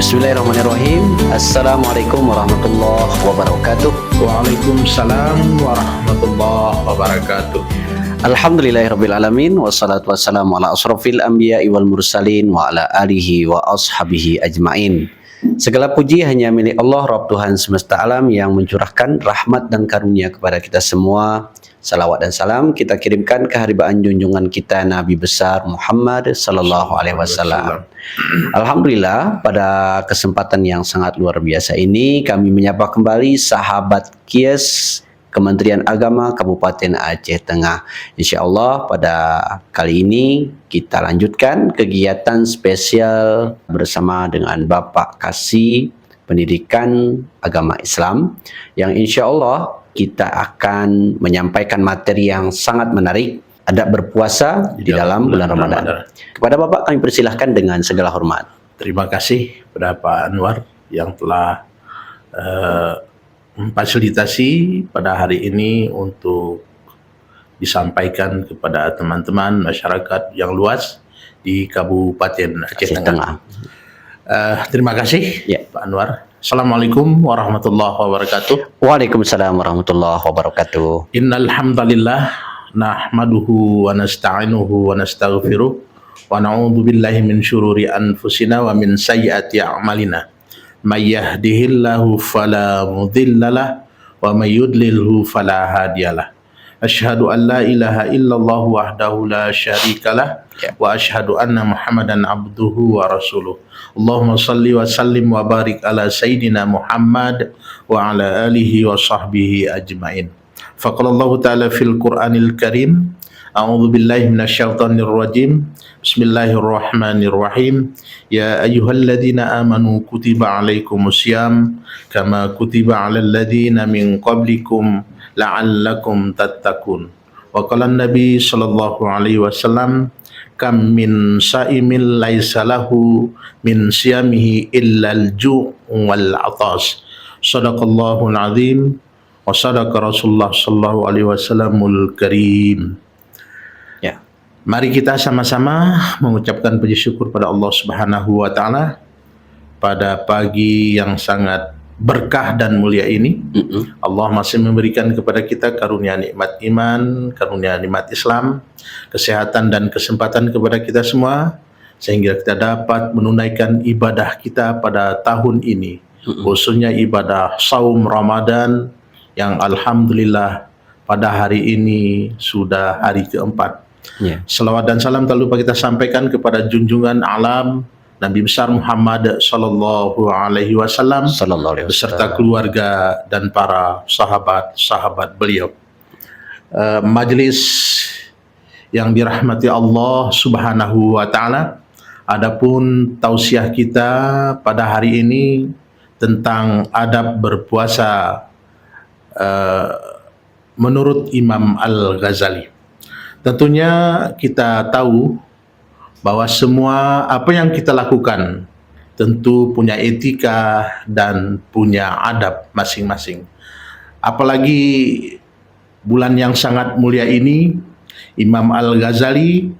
Bismillahirrahmanirrahim. Assalamualaikum warahmatullahi wabarakatuh. Waalaikumsalam warahmatullahi wabarakatuh. Alhamdulillahirrabbilalamin. Wassalatu wassalamu ala asrafil anbiya'i wal mursalin wa ala alihi wa ashabihi ajmain. Segala puji hanya milik Allah, Rabb Tuhan semesta alam, yang mencurahkan rahmat dan karunia kepada kita semua. Salawat dan salam kita kirimkan ke haribaan junjungan kita Nabi besar Muhammad sallallahu alaihi wasallam. Alhamdulillah, pada kesempatan yang sangat luar biasa ini kami menyapa kembali sahabat KIES Kementerian Agama Kabupaten Aceh Tengah. Insya Allah pada kali ini kita lanjutkan kegiatan spesial bersama dengan Bapak Kasih Pendidikan Agama Islam, yang insya Allah kita akan menyampaikan materi yang sangat menarik, adab berpuasa di dalam bulan Ramadan. Kepada Bapak kami persilahkan dengan segala hormat. Terima kasih kepada Pak Anwar yang telah memfasilitasi pada hari ini untuk disampaikan kepada teman-teman masyarakat yang luas di Kabupaten Aceh Tengah. Terima kasih Pak Anwar. Assalamualaikum warahmatullahi wabarakatuh. Waalaikumsalam warahmatullahi wabarakatuh. Innal hamdalillah nahmaduhu wa nasta'inuhu wa nastaghfiruh wa na'udzu billahi min syururi anfusina wa min sayyiati a'malina. May yahdihillahu fala mudhillalah wa may yudlilhu fala hadiyalah. Asyhadu an la ilaha illallah wahdahu la syarikalah wa asyhadu anna Muhammadan abduhu wa rasuluh. Allahumma salli wa sallim wa barik ala sayyidina Muhammad wa ala alihi wa sahbihi ajmain. Faqala Allah ta'ala fil Qur'anil Karim, a'udzu billahi minasyaitonir rajim. Bismillahirrahmanirrahim. Ya ayyuhalladzina amanu kutiba alaikumusiyam kama kutiba alal ladzina min qablikum la'allakum tattaqun. Wa qala an-nabi sallallahu alaihi wasallam, kam min sa'imin laisa lahu min siyamihi illa al-ju' wal 'atas. Shadaqallahul azim wa sadaqa Rasulullah sallallahu alaihi wasallamul karim. Ya. Mari kita sama-sama mengucapkan puji syukur pada Allah Subhanahu wa taala pada pagi yang sangat berkah dan mulia ini. Allah masih memberikan kepada kita karunia nikmat iman, karunia nikmat Islam, kesehatan dan kesempatan kepada kita semua, sehingga kita dapat menunaikan ibadah kita pada tahun ini, khususnya ibadah saum Ramadan yang alhamdulillah pada hari ini sudah hari keempat. Selawat dan salam tak lupa kita sampaikan kepada junjungan alam Nabi besar Muhammad sallallahu alaihi wasallam beserta keluarga dan para sahabat-sahabat beliau. Majelis yang dirahmati Allah Subhanahu wa taala, adapun tausiah kita pada hari ini tentang adab berpuasa menurut Imam Al-Ghazali. Tentunya kita tahu bahwa semua apa yang kita lakukan tentu punya etika dan punya adab masing-masing. Apalagi bulan yang sangat mulia ini, Imam Al-Ghazali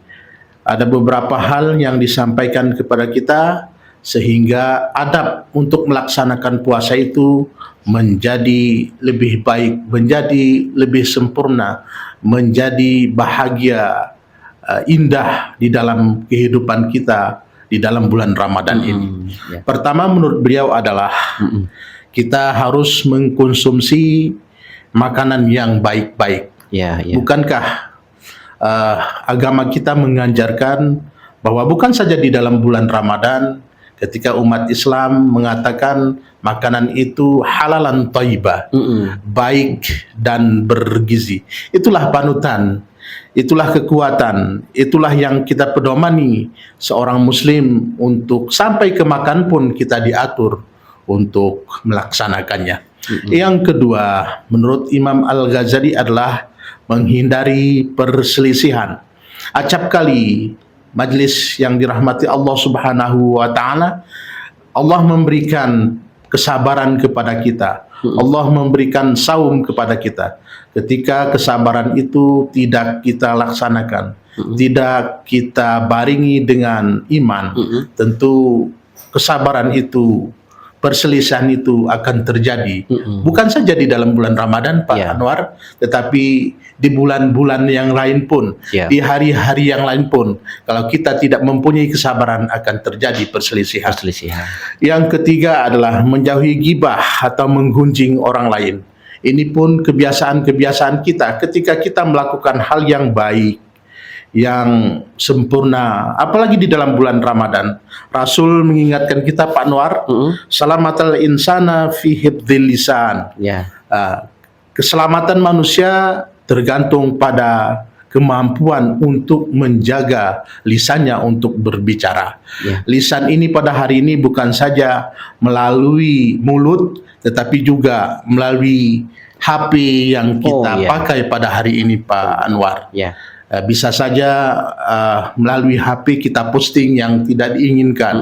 ada beberapa hal yang disampaikan kepada kita sehingga adab untuk melaksanakan puasa itu menjadi lebih baik, menjadi lebih sempurna, menjadi bahagia, indah di dalam kehidupan kita di dalam bulan Ramadan ini. Pertama menurut beliau adalah kita harus mengkonsumsi makanan yang baik-baik. Bukankah agama kita mengajarkan bahwa bukan saja di dalam bulan Ramadan ketika umat Islam mengatakan makanan itu halalan thayyibah, baik dan bergizi. Itulah panutan, itulah kekuatan, itulah yang kita pedomani seorang muslim untuk sampai ke makan pun kita diatur untuk melaksanakannya. Yang kedua, menurut Imam Al-Ghazali adalah menghindari perselisihan. Acap kali majlis yang dirahmati Allah Subhanahu wa taala, Allah memberikan kesabaran kepada kita. Allah memberikan saum kepada kita. Ketika kesabaran itu tidak kita laksanakan, tidak kita baringi dengan iman, tentu kesabaran itu, perselisihan itu akan terjadi. Bukan saja di dalam bulan Ramadan, Pak Ya. Anwar, tetapi di bulan-bulan yang lain pun, Ya. di hari-hari yang lain pun, kalau kita tidak mempunyai kesabaran akan terjadi perselisihan. Perselisihan. Yang ketiga adalah menjauhi gibah atau menggunjing orang lain. Ini pun kebiasaan-kebiasaan kita ketika kita melakukan hal yang baik, yang sempurna, apalagi di dalam bulan Ramadan. Rasul mengingatkan kita, Pak Anwar, salamatal insana fi hifdzil lisan. Ya. Keselamatan manusia tergantung pada kemampuan untuk menjaga lisannya untuk berbicara. Ya. Lisan ini pada hari ini bukan saja melalui mulut, tetapi juga melalui HP yang kita ya. pakai pada hari ini, Pak Anwar. Ya. Bisa saja melalui HP kita posting yang tidak diinginkan,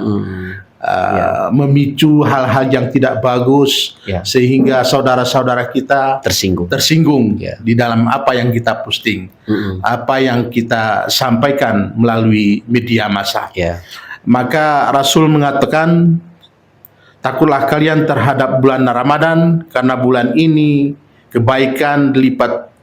memicu hal-hal yang tidak bagus, Ya. sehingga saudara-saudara kita tersinggung Ya. di dalam apa yang kita posting, apa yang kita sampaikan melalui media massa. Ya. Maka Rasul mengatakan, takutlah kalian terhadap bulan Ramadan, karena bulan ini kebaikan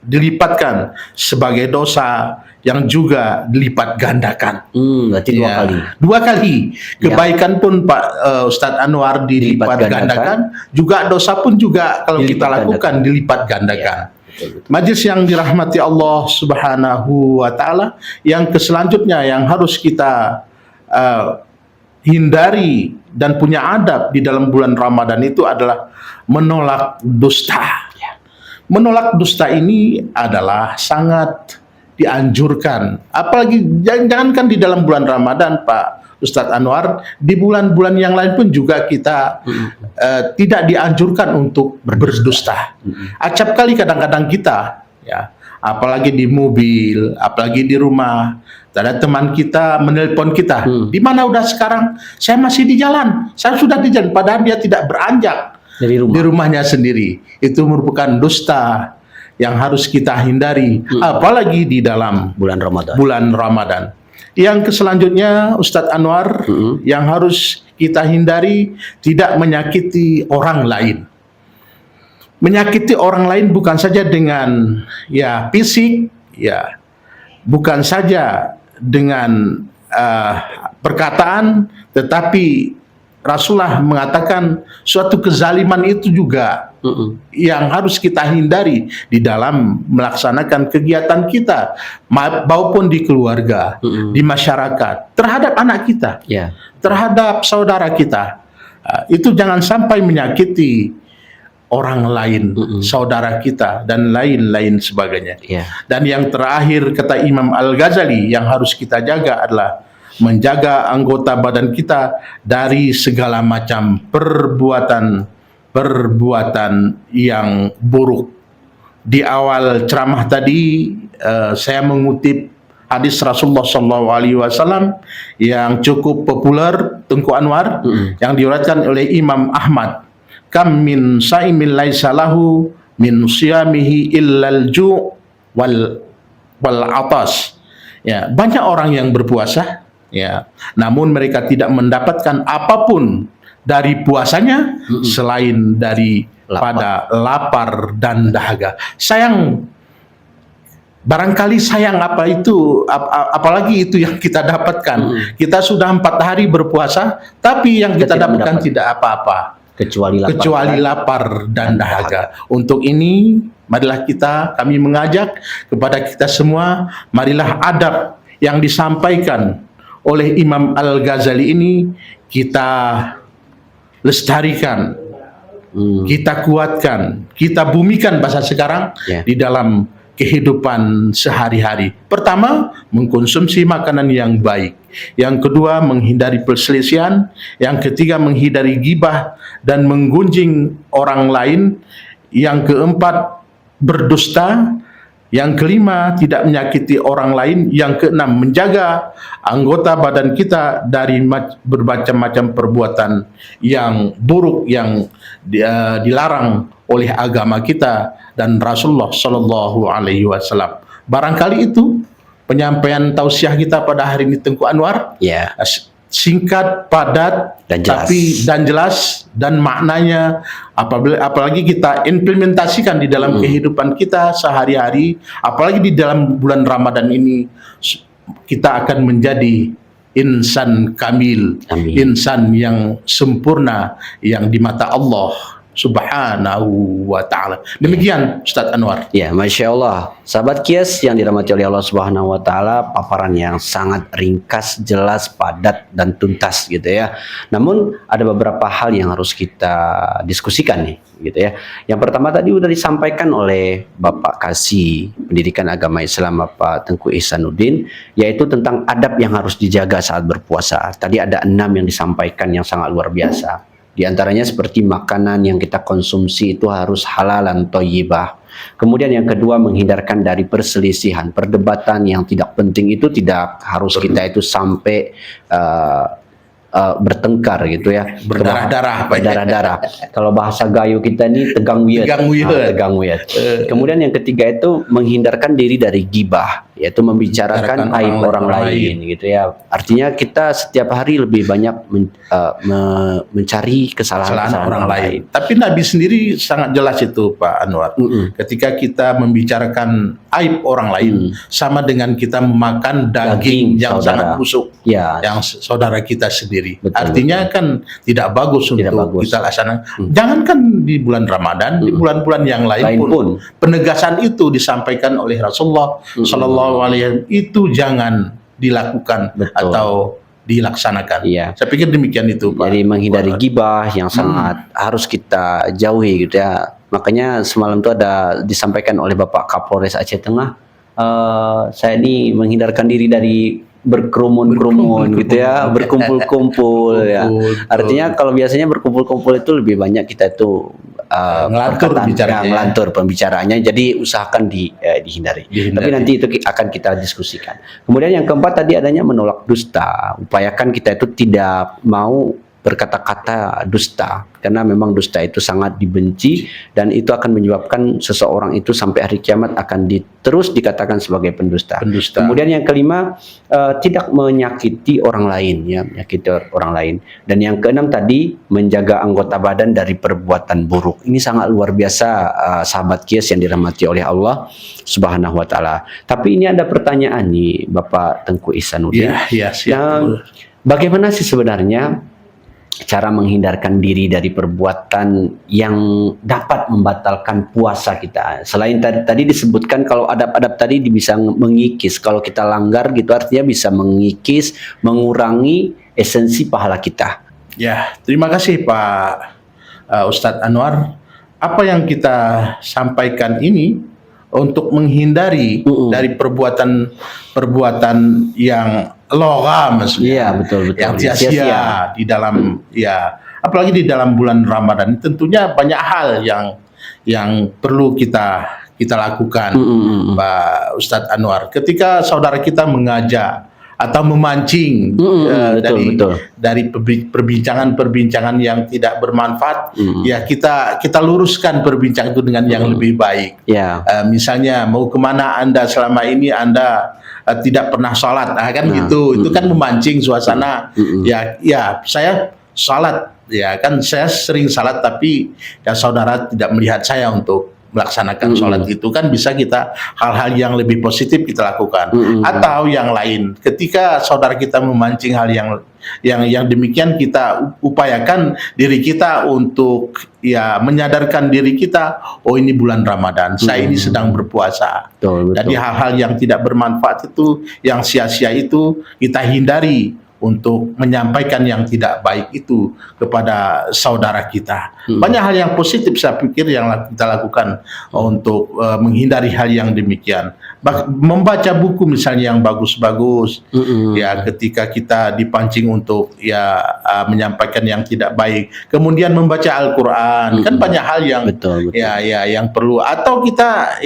dilipatkan sebagai dosa yang juga dilipat gandakan. Berarti dua kali. Dua kali. Kebaikan pun Pak Ustadz Anwar dilipat gandakan, juga dosa pun juga kalau kita lakukan dilipat gandakan. Majelis yang dirahmati Allah Subhanahu wa taala, yang selanjutnya yang harus kita hindari dan punya adab di dalam bulan Ramadan itu adalah menolak dusta. Menolak dusta ini adalah sangat dianjurkan. Apalagi jangankan di dalam bulan Ramadan, Pak Ustadz Anwar, di bulan-bulan yang lain pun juga kita tidak dianjurkan untuk berdusta. Acap kali kadang-kadang kita, ya, apalagi di mobil, apalagi di rumah, ada teman kita menelpon kita, di mana udah sekarang? Saya masih di jalan, saya sudah di jalan, padahal dia tidak beranjak Dari rumah. di rumahnya sendiri. Itu merupakan dusta yang harus kita hindari, apalagi di dalam Bulan Ramadan. bulan Ramadan. Yang selanjutnya, Ustadz Anwar, yang harus kita hindari, tidak menyakiti orang lain. Menyakiti orang lain bukan saja dengan ya fisik, ya, bukan saja dengan perkataan, tetapi Rasulullah mengatakan suatu kezaliman itu juga yang harus kita hindari di dalam melaksanakan kegiatan kita, maupun di keluarga, di masyarakat, terhadap anak kita, Ya. terhadap saudara kita. Itu jangan sampai menyakiti orang lain, saudara kita, dan lain-lain sebagainya. Ya. Dan yang terakhir, kata Imam Al-Ghazali, yang harus kita jaga adalah menjaga anggota badan kita dari segala macam perbuatan yang buruk. Di awal ceramah tadi saya mengutip hadis Rasulullah SAW yang cukup populer, Tengku Anwar, yang diriwayatkan oleh Imam Ahmad. Kam min saimin laisa lahu min siyamihi illal ju' wal atas. Ya, banyak orang yang berpuasa, ya, namun mereka tidak mendapatkan apapun dari puasanya selain daripada lapar dan dahaga. Barangkali sayang apa itu, apalagi itu yang kita dapatkan. Kita sudah 4 hari berpuasa, tapi yang kita dapatkan tidak apa-apa, kecuali lapar dan dahaga. Untuk ini, marilah kami mengajak kepada kita semua, marilah adab yang disampaikan oleh Imam Al-Ghazali ini kita lestarikan, kita kuatkan, kita bumikan bahasa sekarang di dalam kehidupan sehari-hari. Pertama, mengkonsumsi makanan yang baik. Yang kedua, menghindari perselisihan. Yang ketiga, menghindari gibah dan menggunjing orang lain. Yang keempat, berdusta. Yang kelima, tidak menyakiti orang lain. Yang keenam, menjaga anggota badan kita dari bermacam-macam perbuatan yang buruk yang dilarang oleh agama kita dan Rasulullah Shallallahu Alaihi Wasallam. Barangkali itu penyampaian tausiah kita pada hari ini, Tengku Anwar. Ya. singkat, padat, Dan jelas. dan jelas, dan maknanya apalagi kita implementasikan di dalam kehidupan kita sehari-hari, apalagi di dalam bulan Ramadan ini, kita akan menjadi insan kamil, Amin. insan yang sempurna yang di mata Allah Subhanahu wa ta'ala. Demikian Ustaz Anwar. Ya, Masya Allah. Sahabat Kias yang dirahmati oleh Allah Subhanahu wa Ta'ala, paparan yang sangat ringkas, jelas, padat, dan tuntas gitu ya. Namun ada beberapa hal yang harus kita diskusikan nih gitu ya. Yang pertama tadi udah disampaikan oleh Bapak Kasih Pendidikan Agama Islam Bapak Tengku Ihsanuddin, yaitu tentang adab yang harus dijaga saat berpuasa. Tadi ada 6 yang disampaikan yang sangat luar biasa. Di antaranya seperti makanan yang kita konsumsi itu harus halalan thayyibah. Kemudian yang kedua, menghindarkan dari perselisihan, perdebatan yang tidak penting itu tidak harus kita itu sampai bertengkar gitu ya, Berdarah-darah, berdarah-darah. Kalau bahasa gayo kita ini tegang wiyat. Tegang wiyat. Kemudian yang ketiga itu menghindarkan diri dari gibah, yaitu membicarakan aib orang lain gitu ya. Artinya kita setiap hari lebih banyak mencari kesalahan orang lain. Tapi Nabi sendiri sangat jelas itu Pak Anwar. Ketika kita membicarakan aib orang lain, sama dengan kita memakan daging yang sangat busuk, yang saudara kita sendiri. Artinya kan tidak bagus untuk kita laksanakan. Jangankan di bulan Ramadan, di bulan-bulan yang lain pun penegasan itu disampaikan oleh Rasulullah Sallallahu Alaihi Wasallam, itu jangan dilakukan atau dilaksanakan. Saya pikir demikian itu Pak. Jadi menghindari gibah yang sangat harus kita jauhi gitu ya. Makanya semalam itu ada disampaikan oleh Bapak Kapolres Aceh Tengah, saya ini menghindarkan diri dari berkerumun gitu ya, berkumpul-kumpul ya. Artinya kalau biasanya berkumpul-kumpul itu lebih banyak kita itu ngelantur pembicaraannya, jadi usahakan dihindari. Tapi nanti itu akan kita diskusikan. Kemudian yang keempat tadi adanya menolak dusta. Upayakan kita itu tidak mau berkata-kata dusta, karena memang dusta itu sangat dibenci dan itu akan menyebabkan seseorang itu sampai hari kiamat akan terus dikatakan sebagai pendusta. Kemudian yang kelima, tidak menyakiti orang lain ya, menyakiti orang lain. Dan yang keenam tadi, menjaga anggota badan dari perbuatan buruk. Ini sangat luar biasa sahabat Kias yang dirahmati oleh Allah Subhanahu wa Ta'ala. Tapi ini ada pertanyaan nih Bapak Tengku Ihsanuddin. Bagaimana sih sebenarnya cara menghindarkan diri dari perbuatan yang dapat membatalkan puasa kita? Selain tadi disebutkan kalau adab-adab tadi bisa mengikis, kalau kita langgar gitu artinya bisa mengikis, mengurangi esensi pahala kita. Ya, terima kasih Pak Ustadz Anwar. Apa yang kita sampaikan ini untuk menghindari dari perbuatan yang logam, maksudnya, betul. yang sia-sia di dalam apalagi di dalam bulan Ramadan. Tentunya banyak hal yang perlu kita lakukan, Pak Ustadz Anwar. Ketika saudara kita mengajak atau memancing dari perbincangan yang tidak bermanfaat, ya kita luruskan perbincangan itu dengan yang lebih baik. Misalnya, mau kemana Anda selama ini? Anda tidak pernah sholat, kan gitu. Itu kan memancing suasana. Ya saya sholat, ya kan saya sering sholat, tapi ya saudara tidak melihat saya untuk melaksanakan sholat itu, kan bisa kita hal-hal yang lebih positif kita lakukan. Atau yang lain, ketika saudara kita memancing hal yang demikian, kita upayakan diri kita untuk menyadarkan diri kita, oh ini bulan Ramadan, saya ini sedang berpuasa. Jadi hal-hal yang tidak bermanfaat itu, yang sia-sia itu kita hindari untuk menyampaikan yang tidak baik itu kepada saudara kita. Banyak hal yang positif saya pikir yang kita lakukan untuk menghindari hal yang demikian. Membaca buku misalnya yang bagus-bagus, ya ketika kita dipancing untuk menyampaikan yang tidak baik. Kemudian membaca Al-Quran, kan banyak hal yang yang perlu. Atau kita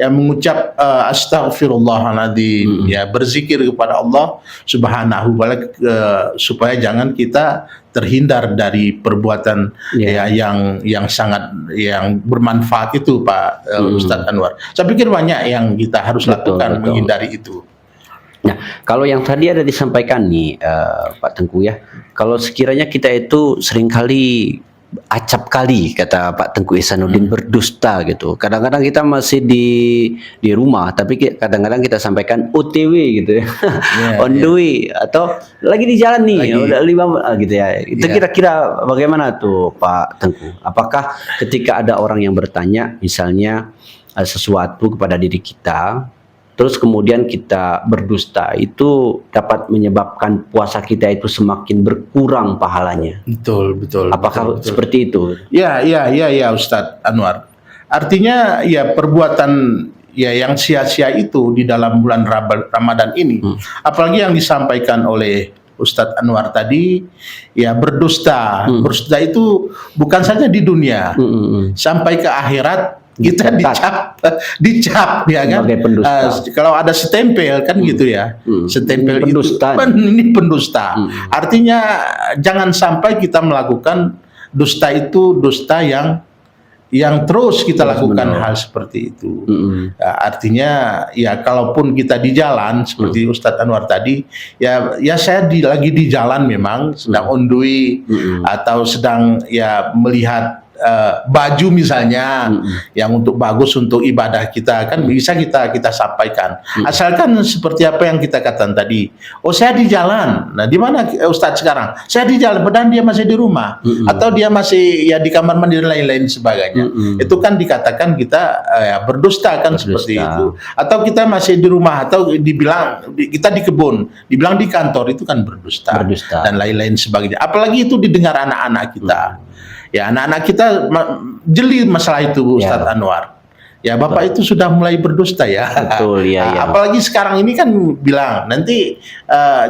mengucap astagfirullahaladzim, berzikir kepada Allah Subhanahu wa Ta'ala, supaya jangan kita terhindar dari perbuatan yang sangat bermanfaat itu Pak Ustadz Anwar. Saya pikir banyak yang kita harus lakukan menghindari itu. Nah, Kalau yang tadi ada disampaikan nih Pak Tengku ya, kalau sekiranya kita itu seringkali acap kali kata Pak Tengku Ihsanuddin berdusta gitu. Kadang-kadang kita masih di rumah, tapi kadang-kadang kita sampaikan OTW gitu ya, on the way atau lagi di jalan nih, udah 5 gitu ya. Itu kira-kira bagaimana tuh Pak Tengku? Apakah ketika ada orang yang bertanya misalnya sesuatu kepada diri kita, terus kemudian kita berdusta, itu dapat menyebabkan puasa kita itu semakin berkurang pahalanya. Betul. Apakah betul. seperti itu? Ya Ustadz Anwar. Artinya ya perbuatan ya yang sia-sia itu di dalam bulan Ramadan ini, apalagi yang disampaikan oleh Ustadz Anwar tadi, ya berdusta. Berdusta itu bukan saja di dunia, sampai ke akhirat kita dicap ya kan. Kalau ada stempel kan gitu ya, stempel pendusta. Ini pendusta. Artinya jangan sampai kita melakukan dusta itu, dusta yang terus kita lakukan hal seperti itu. Artinya ya kalaupun kita di jalan seperti Ustadz Anwar tadi, ya saya lagi di jalan memang sedang on the way, atau sedang ya melihat baju misalnya yang untuk bagus untuk ibadah kita, kan bisa kita sampaikan. Asalkan seperti apa yang kita katakan tadi. Oh, saya di jalan. Nah, di mana Ustadz sekarang? Saya di jalan, padahal dia masih di rumah, atau dia masih ya di kamar mandi dan lain-lain sebagainya. Itu kan dikatakan kita berdusta kan, seperti itu. Atau kita masih di rumah, atau dibilang kita di kebun, dibilang di kantor, itu kan berdusta. Dan lain-lain sebagainya. Apalagi itu didengar anak-anak kita. Ya, anak-anak kita jeli masalah itu, Ustadz Anwar. Ya, Bapak itu sudah mulai berdusta ya. Betul, ya. Apalagi sekarang ini kan bilang nanti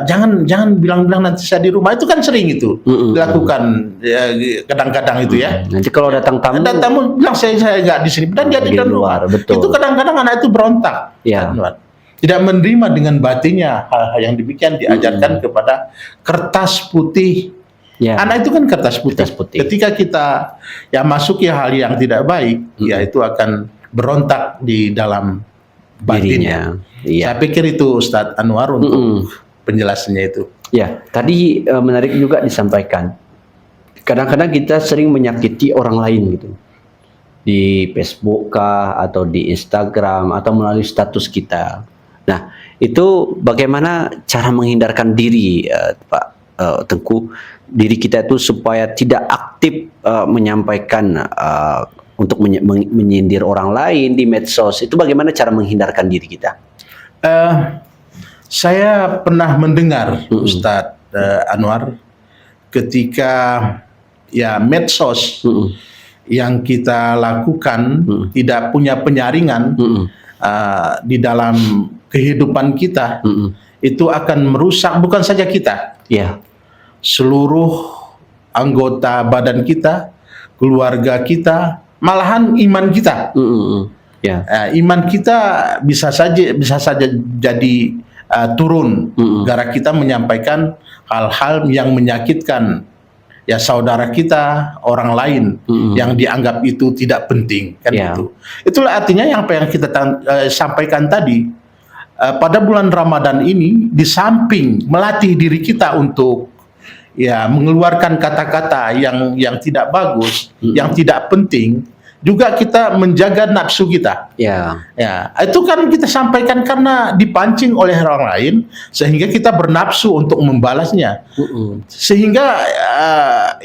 jangan bilang-bilang nanti saya di rumah, itu kan sering itu dilakukan kadang-kadang itu ya. Nanti kalau datang tamu bilang saya nggak di sini, dan dia di luar. Betul. Itu kadang-kadang anak itu berontak. Ya. Tidak menerima dengan batinnya hal-hal yang demikian diajarkan kepada kertas putih. Ya. Anak itu kan kertas putih. Ketika kita ya masuk ya hal yang tidak baik, ya itu akan berontak di dalam batinnya. Saya pikir itu Ustadz Anwar untuk penjelasannya itu. Ya, tadi menarik juga disampaikan. Kadang-kadang kita sering menyakiti orang lain gitu. Di Facebook kah, atau di Instagram, atau melalui status kita. Nah, itu bagaimana cara menghindarkan diri, Pak Tengku, diri kita itu supaya tidak aktif menyampaikan untuk menyindir orang lain di medsos. Itu bagaimana cara menghindarkan diri kita? Saya pernah mendengar Ustadz Anwar, ketika ya medsos yang kita lakukan tidak punya penyaringan di dalam kehidupan kita, itu akan merusak bukan saja kita, seluruh anggota badan kita, keluarga kita, malahan iman kita. Iman kita bisa saja jadi turun gara kita menyampaikan hal-hal yang menyakitkan ya saudara kita, orang lain yang dianggap itu tidak penting kan. Itulah artinya apa yang kita sampaikan tadi. Pada bulan Ramadan ini, di samping melatih diri kita untuk ya mengeluarkan kata-kata yang tidak bagus, yang tidak penting, juga kita menjaga nafsu kita. Ya, itu kan kita sampaikan karena dipancing oleh orang lain, sehingga kita bernafsu untuk membalasnya. Sehingga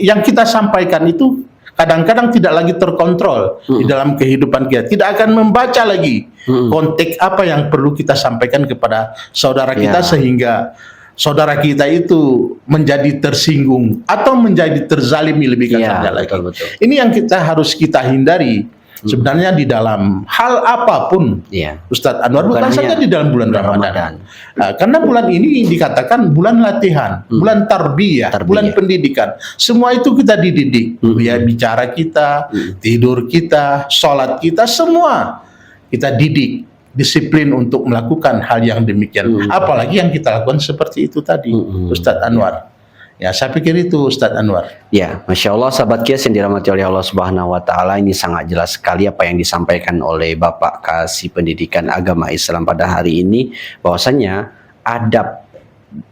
yang kita sampaikan itu kadang-kadang tidak lagi terkontrol di dalam kehidupan kita. Tidak akan membaca lagi konteks apa yang perlu kita sampaikan kepada saudara kita, sehingga saudara kita itu menjadi tersinggung atau menjadi terzalimi lebih kasarnya lagi. Betul. Ini yang harus kita hindari. Sebenarnya di dalam hal apapun, Ustadz Anwar, bukan saja di dalam bulan Ramadan. Karena bulan ini dikatakan bulan latihan, bulan tarbiyah, bulan pendidikan. Semua itu kita dididik, ya bicara kita, tidur kita, sholat kita, semua kita didik, disiplin untuk melakukan hal yang demikian. Apalagi yang kita lakukan seperti itu tadi, Ustadz Anwar. Ya, saya pikir itu Ustadz Anwar. Ya, Masya Allah, sahabat Qiyas yang dirahmati oleh Allah Subhanahu Wa Taala, ini sangat jelas sekali apa yang disampaikan oleh Bapak Kasih Pendidikan Agama Islam pada hari ini, bahwasanya adab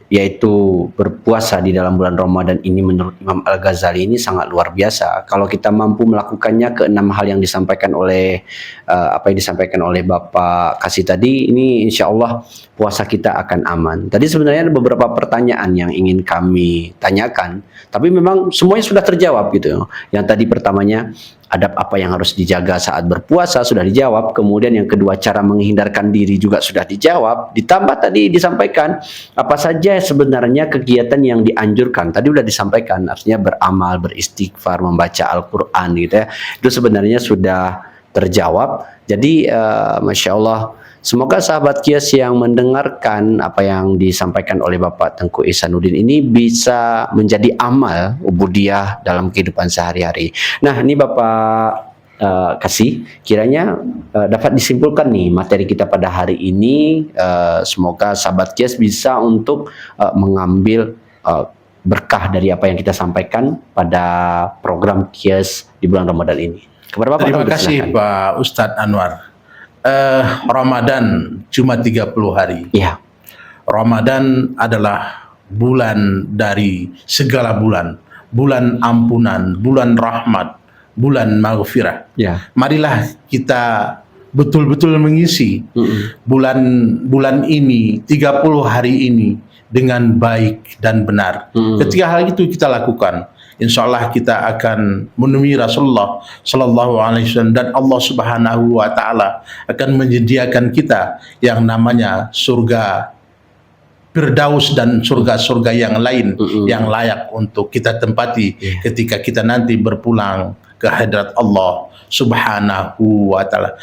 yaitu berpuasa di dalam bulan Ramadan ini menurut Imam Al-Ghazali ini sangat luar biasa. Kalau kita mampu melakukannya ke 6 hal yang disampaikan oleh apa yang disampaikan oleh Bapak Kasih tadi, ini insya Allah puasa kita akan aman. Tadi sebenarnya ada beberapa pertanyaan yang ingin kami tanyakan, tapi memang semuanya sudah terjawab gitu. Yang tadi pertamanya, adab apa yang harus dijaga saat berpuasa sudah dijawab. Kemudian yang kedua, cara menghindarkan diri juga sudah dijawab. Ditambah tadi disampaikan apa saja sebenarnya kegiatan yang dianjurkan. Tadi sudah disampaikan, artinya beramal, beristighfar, membaca Al-Quran gitu ya. Itu sebenarnya sudah terjawab. Jadi Masya Allah, semoga sahabat Kias yang mendengarkan apa yang disampaikan oleh Bapak Tengku Ihsanuddin ini bisa menjadi amal ubudiyah dalam kehidupan sehari-hari. Nah, ini Bapak Kasih, kiranya dapat disimpulkan nih materi kita pada hari ini. Semoga sahabat Kias bisa untuk mengambil berkah dari apa yang kita sampaikan pada program Kias di bulan Ramadan ini. Kepada Bapak, Terima kasih Pak Ustadz Anwar. Ramadan cuma 30 hari. Iya. Ramadan adalah bulan dari segala bulan. Bulan ampunan, bulan rahmat, bulan maghfirah. Ya. Marilah kita betul-betul mengisi bulan ini, 30 hari ini dengan baik dan benar. Ketika hal itu kita lakukan, insya Allah kita akan menemui Rasulullah Sallallahu Alaihi Wasallam, dan Allah Subhanahu Wa Taala akan menyediakan kita yang namanya surga Firdaus dan surga-surga yang lain yang layak untuk kita tempati ketika kita nanti berpulang ke hadirat Allah Subhanahu Wa Taala.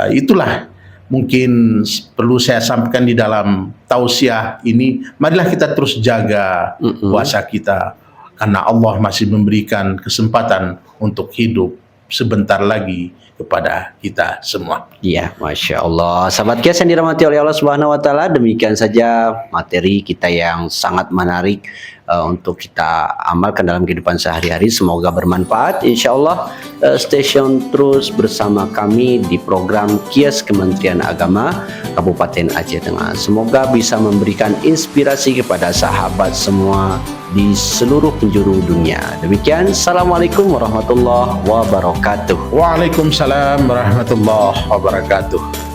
Itulah mungkin perlu saya sampaikan di dalam tausiah ini. Marilah kita terus jaga puasa kita, karena Allah masih memberikan kesempatan untuk hidup sebentar lagi kepada kita semua. Iya, Masya Allah. Sahabat Kias yang dirahmati oleh Allah Subhanahu Wa Taala, demikian saja materi kita yang sangat menarik untuk kita amalkan dalam kehidupan sehari-hari. Semoga bermanfaat. Insya Allah stay tune terus bersama kami di program Kias Kementerian Agama Kabupaten Aceh Tengah. Semoga bisa memberikan inspirasi kepada sahabat semua di seluruh penjuru dunia. Demikian, Assalamualaikum warahmatullahi wabarakatuh. Waalaikumsalam warahmatullahi wabarakatuh.